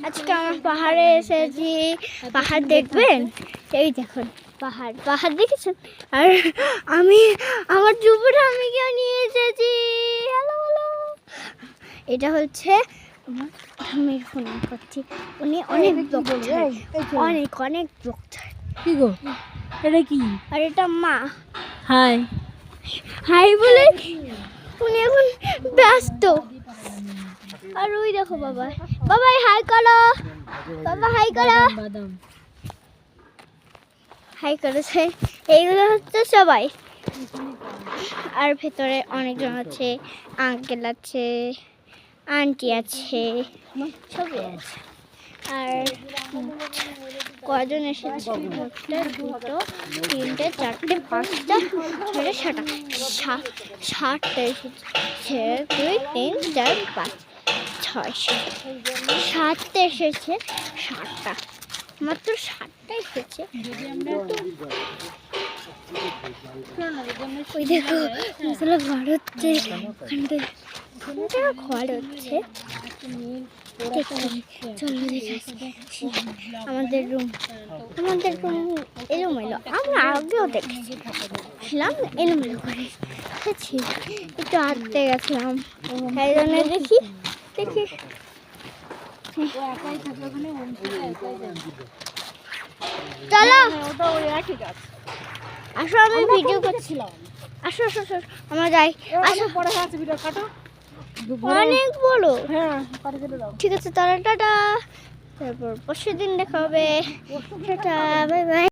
আজকে আমরা পাহাড়ে এসেছি, পাহাড় দেখবেন। এই দেখুন পাহাড়, পাহাড় দেখেছেন। আর আমি আমার যুবটা আমি কেউ নিয়ে এসেছি। হ্যালো হ্যালো, এটা হচ্ছে আমার ঠাম্মির ফোন করছি। উনি অনেক বকছেন, অনেক অনেক বকছেন। কি গো এটা কি? আর এটা মা। হাই হাই বলে উনি এখন ব্যস্ত। আর ওই দেখো বাবা, বাবা হাই করো, বাবা হাই করো। বাদাম হাই করেছে। এইগুলো হচ্ছে সবাই। আর ভেতরে অনেকজন আছে, আঙ্কেল আছে, আন্টি আছে, সবই আছে। আর কজন এসেছে? একটা, দুটো, তিনটে, চারটে, পাঁচটা, ছয়টা, সাতটা এসেছে। 2, 3, 4, 5, 6, 7টা এসেছে। 7টা, মাত্র 7টা এসেছে। ওই দেখো ঘর হচ্ছে, ঘর হচ্ছে। চলো দেখে আমাদের রুম এলোমেলো। আমরা আগেও দেখেছিলাম এলোমেলো করে একটু হাঁটতে গেছিলাম, তাই জন্য দেখি চলো আসো, আমি ভিডিও করছিলাম। আসো আসো আসো, আমরা যাই। আসো, পরে আছে ভিডিও কাটো। অনেক বড়। হ্যাঁ কাটো কেটে দাও। ঠিক আছে, তাহলে টাটা। তারপর পরশু দিন দেখা হবে। Tata, bye bye.